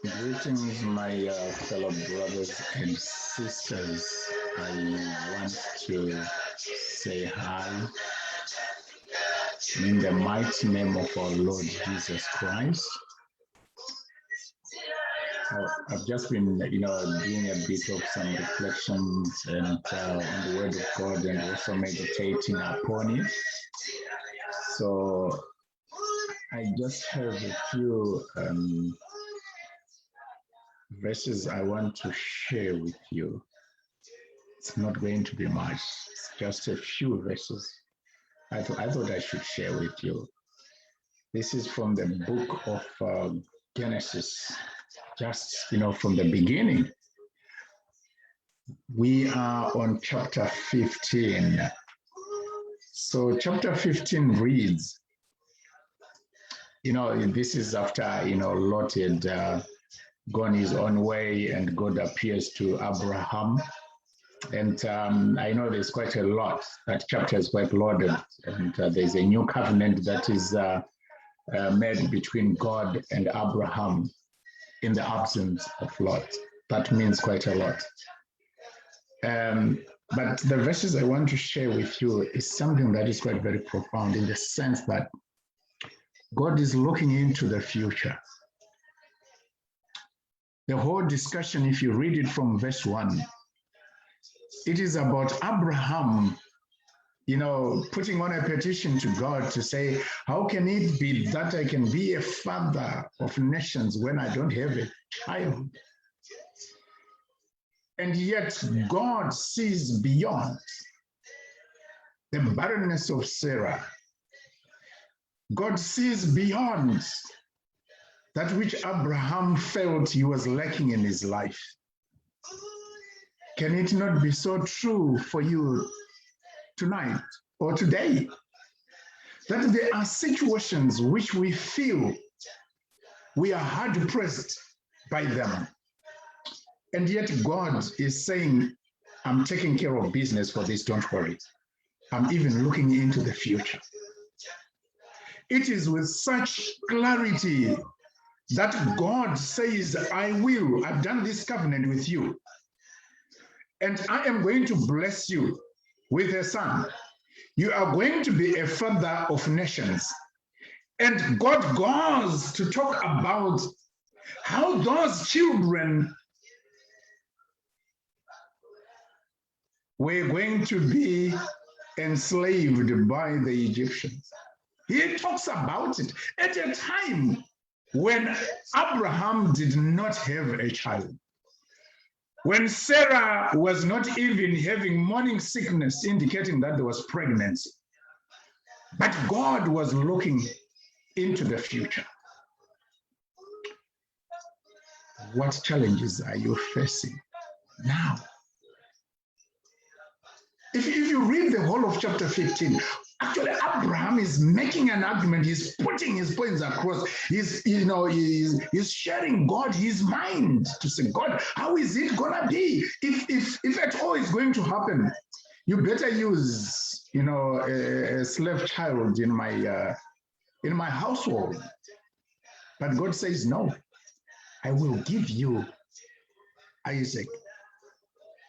Greetings, my fellow brothers and sisters. I want to say hi in the mighty name of our Lord Jesus Christ. I've just been, doing a bit of some reflections and on the Word of God, and also meditating upon it. So I just have a few verses I want to share with you. It's not going to be much, it's just a few verses I thought I should share with you. This is from the book of Genesis, just, from the beginning. We are on chapter 15. So chapter 15 reads, this is after, Lot had gone his own way, and God appears to Abraham. And I know there's quite a lot. That chapter is quite loaded. And there's a new covenant that is made between God and Abraham in the absence of Lot. That means quite a lot. But the verses I want to share with you is something that is quite very profound, in the sense that God is looking into the future. The whole discussion, if you read it from verse 1, it is about Abraham, putting on a petition to God to say, how can it be that I can be a father of nations when I don't have a child? And yet God sees beyond the barrenness of Sarah. God sees beyond that which Abraham felt he was lacking in his life. Can it not be so true for you tonight or today, that there are situations which we feel we are hard pressed by them, and yet God is saying, I'm taking care of business for this, don't worry. I'm even looking into the future. It is with such clarity that God says, I've done this covenant with you, and I am going to bless you with a son. You are going to be a father of nations. And God goes to talk about how those children were going to be enslaved by the Egyptians. He talks about it at a time when Abraham did not have a child, when Sarah was not even having morning sickness, indicating that there was pregnancy. But God was looking into the future. What challenges are you facing now? If you read the whole of chapter 15, actually Abraham is making an argument. He's putting his points across. He's sharing God his mind to say, God, how is it gonna be? If at all it's going to happen, you better use a slave child in my household. But God says, no, I will give you Isaac.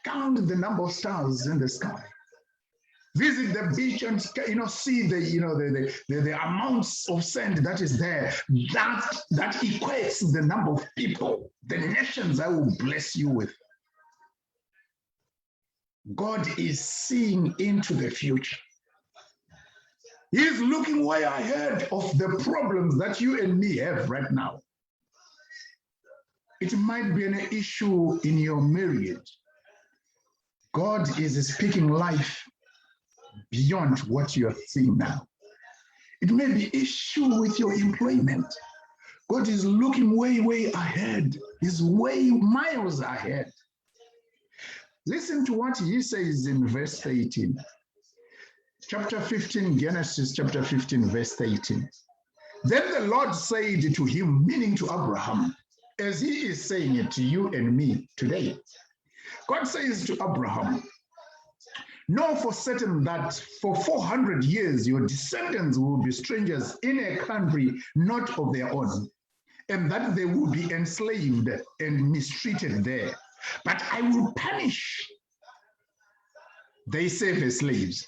Count the number of stars in the sky. Visit the beach and see the amounts of sand that is there. That equates the number of people, the nations I will bless you with. God is seeing into the future. He is looking way ahead of the problems that you and me have right now. It might be an issue in your marriage. God is speaking life beyond what you are seeing now. It may be issue with your employment. God is looking way, way ahead. He's way miles ahead. Listen to what he says in verse 18. Chapter 15, Genesis chapter 15, verse 18. Then the Lord said to him, meaning to Abraham, as he is saying it to you and me today. God says to Abraham, know for certain that for 400 years your descendants will be strangers in a country not of their own, and that they will be enslaved and mistreated there. But I will punish. They serve as slaves.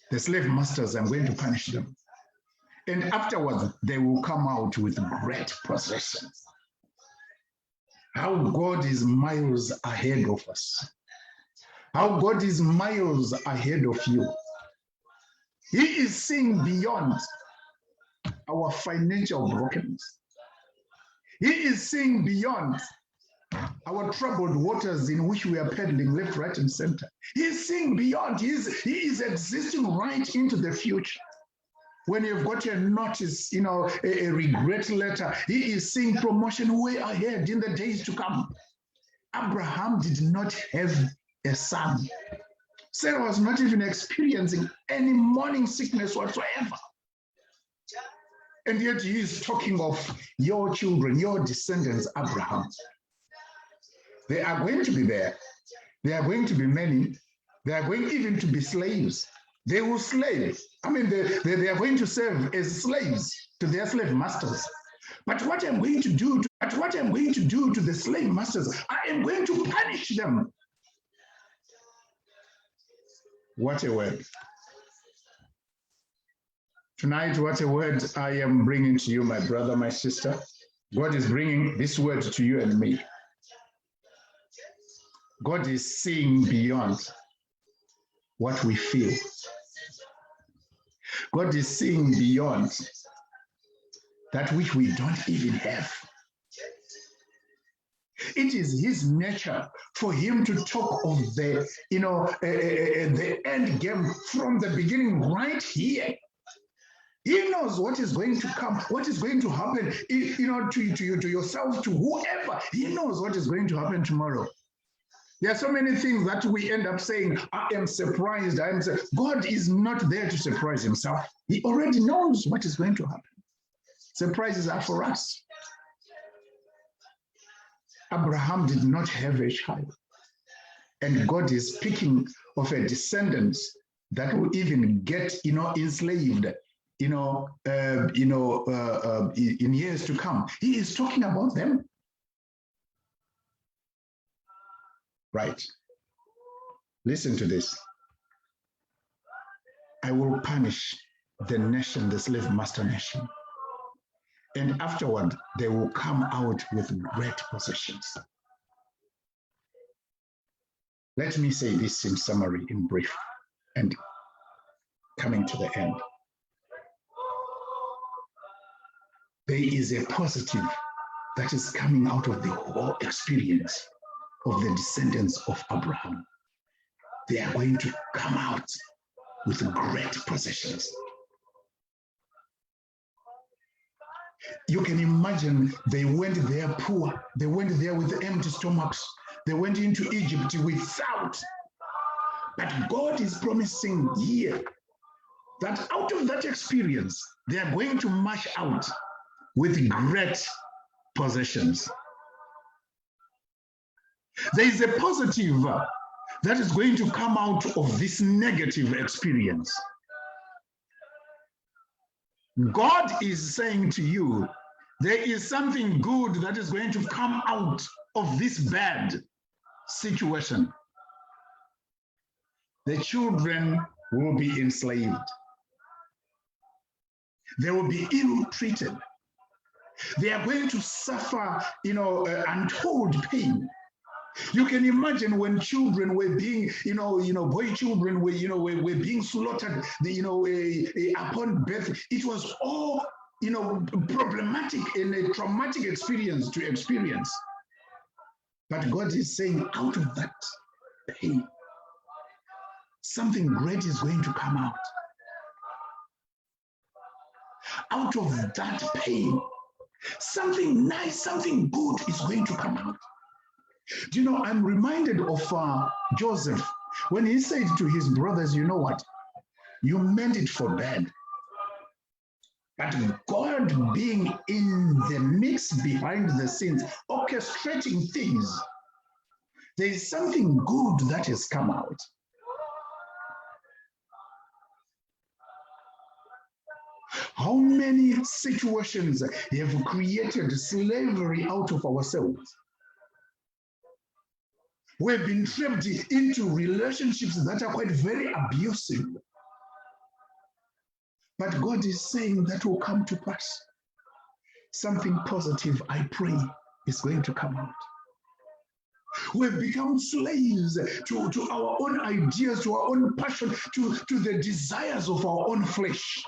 The slave masters, I'm going to punish them. And afterwards, they will come out with great possessions. How God is miles ahead of us. How God is miles ahead of you. He is seeing beyond our financial brokenness. He is seeing beyond our troubled waters in which we are peddling left, right, and center. He is seeing beyond. He is existing right into the future. When you've got a notice, a regret letter, he is seeing promotion way ahead in the days to come. Abraham did not have a son. Sarah was not even experiencing any morning sickness whatsoever. And yet he is talking of your children, your descendants, Abraham. They are going to be there. They are going to be many. They are going even to be slaves. They will slave. I mean, they are going to serve as slaves to their slave masters. But what I'm going to do to the slave masters, I am going to punish them. What a word. Tonight, what a word I am bringing to you, my brother, my sister. God is bringing this word to you and me. God is seeing beyond what we feel. God is seeing beyond that which we don't even have. It is his nature for him to talk of the end game from the beginning right here. He knows what is going to come, what is going to happen, to yourself, to whoever. He knows what is going to happen tomorrow. There are so many things that we end up saying, I am surprised. God is not there to surprise himself. He already knows what is going to happen. Surprises are for us. Abraham did not have a child. And God is speaking of a descendant that will even get, enslaved, in years to come. He is talking about them. Right. Listen to this. I will punish the nation, the slave master nation. And afterward, they will come out with great possessions. Let me say this in summary, in brief, and coming to the end. There is a positive that is coming out of the whole experience of the descendants of Abraham. They are going to come out with great possessions. You can imagine they went there poor. They went there with empty stomachs. They went into Egypt without. But God is promising here that out of that experience, they are going to march out with great possessions. There is a positive that is going to come out of this negative experience. God is saying to you, there is something good that is going to come out of this bad situation. The children will be enslaved. They will be ill-treated. They are going to suffer, untold pain. You can imagine when children were being, boy children were being slaughtered, upon birth. It was all, problematic and a traumatic experience to experience. But God is saying, out of that pain, something great is going to come out. Out of that pain, Something nice, something good is going to come out. Do you know, I'm reminded of Joseph when he said to his brothers, you know what? You meant it for bad. But God being in the mix behind the scenes, orchestrating things, there is something good that has come out. How many situations have created slavery out of ourselves? We've been trapped into relationships that are quite very abusive. But God is saying that will come to pass. Something positive, I pray, is going to come out. We've become slaves to our own ideas, to our own passion, to the desires of our own flesh.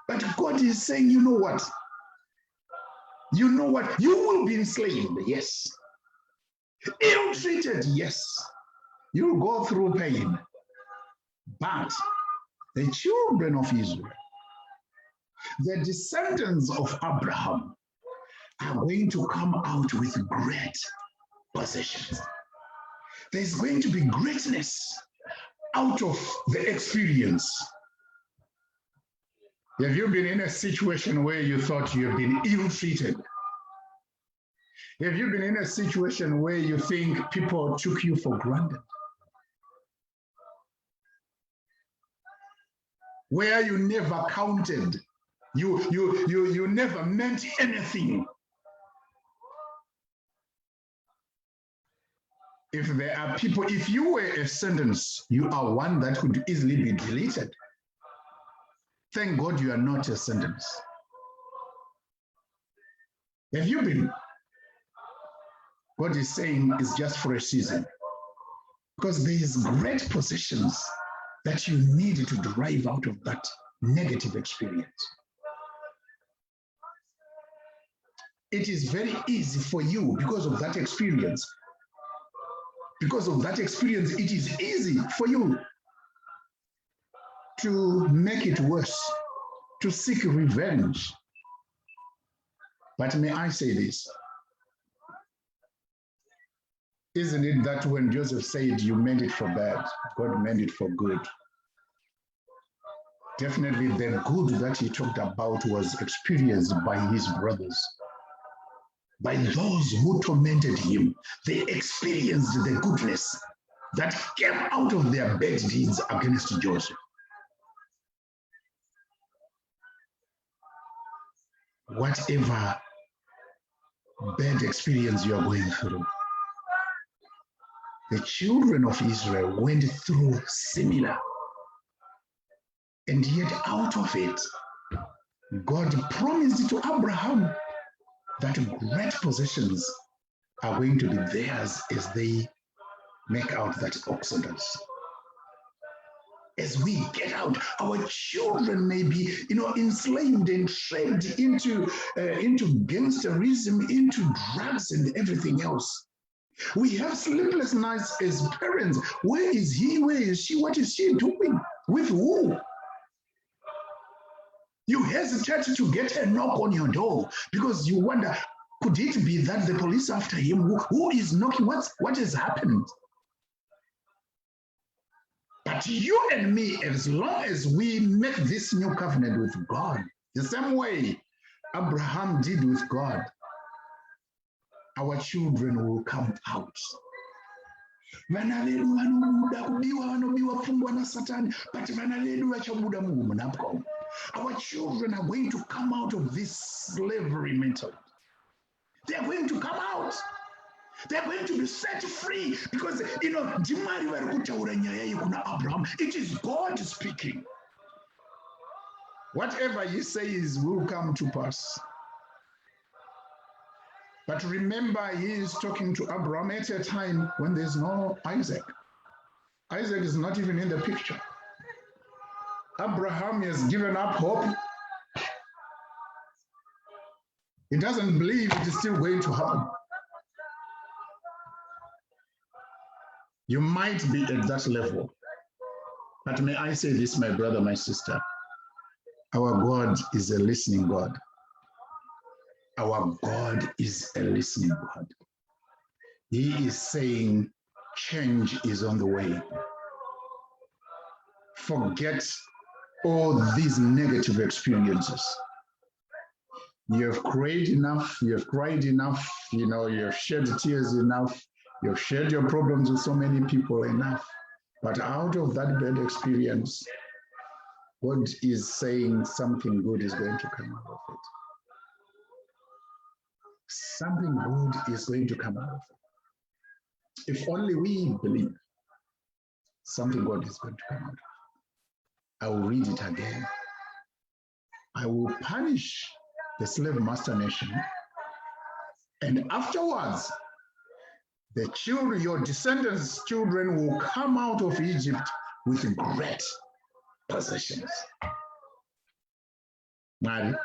But God is saying, you know what? You know what? You will be enslaved, yes. Ill-treated, yes. You'll go through pain. But the children of Israel, the descendants of Abraham, are going to come out with great possessions. There's going to be greatness out of the experience. Have you been in a situation where you thought you've been ill-treated? Have you been in a situation where you think people took you for granted? Where you never counted, you never meant anything. If there are people, if you were a sentence, you are one that could easily be deleted. Thank God you are not a sentence. Have you been? God is saying it's just for a season. Because there is great possessions that you need to derive out of that negative experience. It is very easy for you because of that experience. Because of that experience, it is easy for you to make it worse, to seek revenge. But may I say this? Isn't it that when Joseph said you meant it for bad, God meant it for good? Definitely the good that he talked about was experienced by his brothers, by those who tormented him. They experienced the goodness that came out of their bad deeds against Joseph. Whatever bad experience you are going through, the children of Israel went through similar. And yet out of it, God promised to Abraham that great possessions are going to be theirs as they make out that exodus. As we get out, our children may be, enslaved and trapped into gangsterism, into drugs and everything else. We have sleepless nights as parents. Where is he? Where is she? What is she doing? With who? You hesitate to get a knock on your door because you wonder, could it be that the police after him? Who is knocking? What has happened? But you and me, as long as we make this new covenant with God, the same way Abraham did with God, our children will come out. Vana vedu vanobuda kubiwa, vanobiwa fungwa na Satani, but vana vedu vachabuda Mungu munapo. Our children are going to come out of this slavery mentality. They are going to come out. They are going to be set free because, ndimari vari kutaura nyaya iyi kuna Abraham. It is God speaking. Whatever he says will come to pass. But remember, he is talking to Abraham at a time when there's no Isaac. Isaac is not even in the picture. Abraham has given up hope. He doesn't believe it is still going to happen. You might be at that level. But may I say this, my brother, my sister, our God is a listening God. Our God is a listening God. He is saying change is on the way. Forget all these negative experiences. You have cried enough, you have cried enough, you have shed tears enough, you have shared your problems with so many people enough. But out of that bad experience, God is saying something good is going to come out of it. Something good is going to come out of it. If only we believe, something good is going to come out of it. I will read it again. I will punish the slave master nation, and afterwards, the children, your descendants' children, will come out of Egypt with great possessions. Mwari,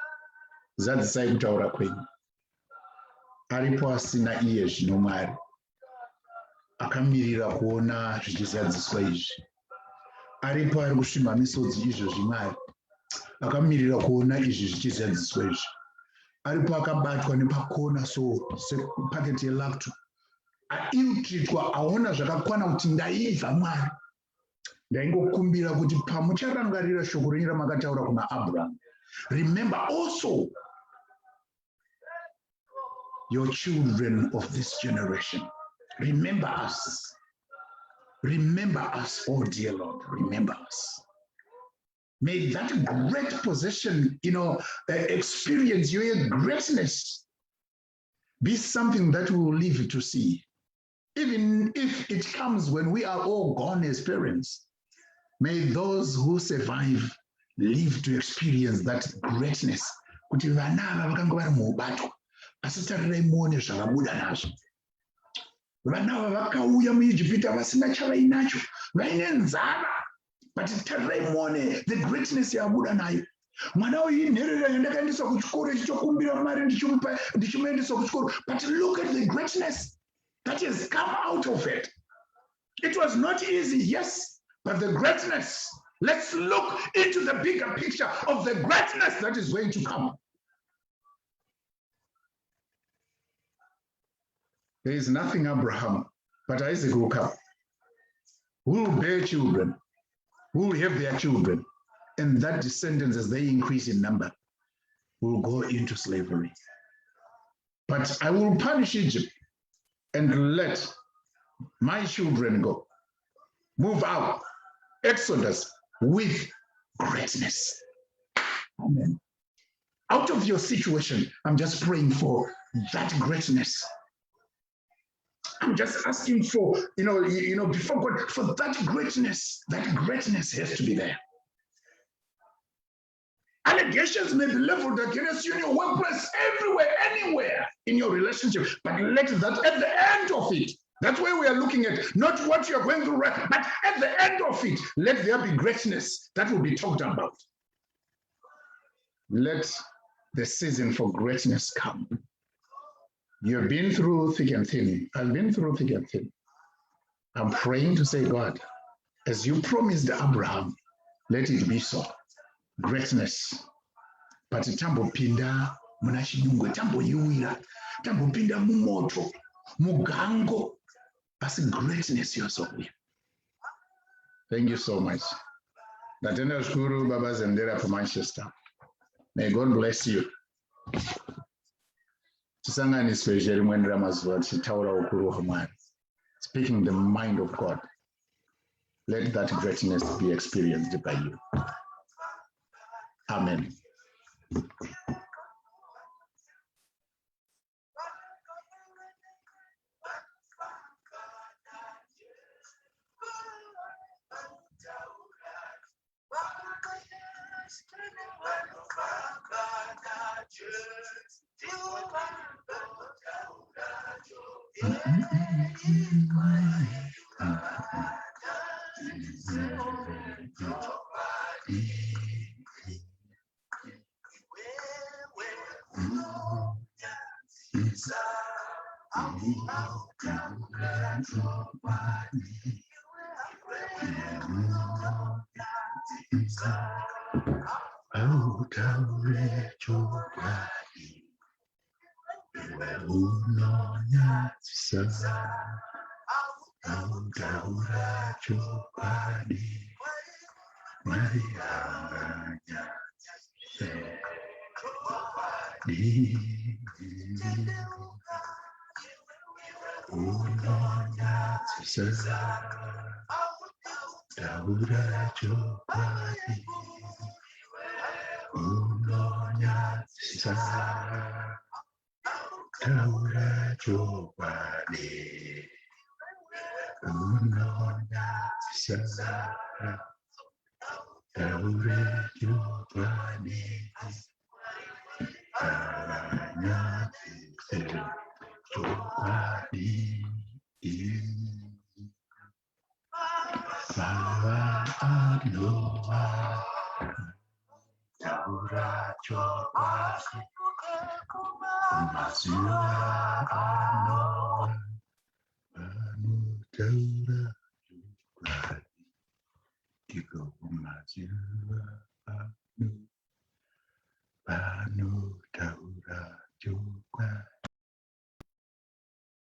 zadzisai kutaura kwenyu. Aripo asina iye zvino Mwari akamirira kuona zvichizadziswa izvi. Aripo ari kusvimha misodzi izvozvi Mwari akamirira kuona izvi zvichizadziswa izvi. Aripo akabatwa nepakona sepaketi yelacto ainotritwa aona zvakakwana kuti ndaibva Mwari. Ndaingokumbira kuti pamucharangarira shoko renyu ramakataura kuna Abraham, remember also your children of this generation. Remember us. Remember us, oh dear Lord. Remember us. May that great possession, experience your greatness be something that we will live to see. Even if it comes when we are all gone as parents, may those who survive live to experience that greatness. Kuti vana ava vakanga vari muubato, asi tarirai muone zvavabuda nazvo. Vana ava vakauya muIjipita vasina chavainacho, vaine nzara, but tarirai muone the greatness yavabuda nayo. Mwana uyu inherera yandakaendesa kuchikoro ichitokumbira mari ndichimuendesa kuchikoro, but look at the greatness that has come out of it. It was not easy, yes, but the greatness. Let's look into the bigger picture of the greatness that is going to come. There is nothing Abraham, but Isaac will come, who will bear children, who will have their children, and that descendants, as they increase in number, will go into slavery. But I will punish Egypt and let my children go. Move out. Exodus with greatness. Amen. Out of your situation, I'm just praying for that greatness. I'm just asking for, before God, for that greatness. That greatness has to be there. Allegations may be leveled against you in your workplace, everywhere, anywhere in your relationship, but let that at the end of it, that's where we are looking at, not what you're going through, right, but at the end of it, let there be greatness that will be talked about. Let the season for greatness come. You've been through thick and thin. I've been through thick and thin. I'm praying to say, God, as you promised Abraham, let it be so. Greatness. But tambopinda muna chinyungwe, tamboyiwira, tambopinda mumoto, mugango, asi greatness yosokuya. Thank you so much. Natenda shukuru Baba Zendera for Manchester. May God bless you. Tisanganiswe Jerimwen Ramazwa Chitaura Ukuru Hamari. Speaking the mind of God. Let that greatness be experienced by you. Amen. Unonya Tisa Aura Chopadi Marianganya Di Unonya Tisa Aura Chopadi Unonya Tisa Aura Chopadi Unonya Tisa Aura Chopadi Aranya Chopadi Baba Anoa Taura Chopadi Mazua Anoa Anu Taura Chopadi Kiko Mazua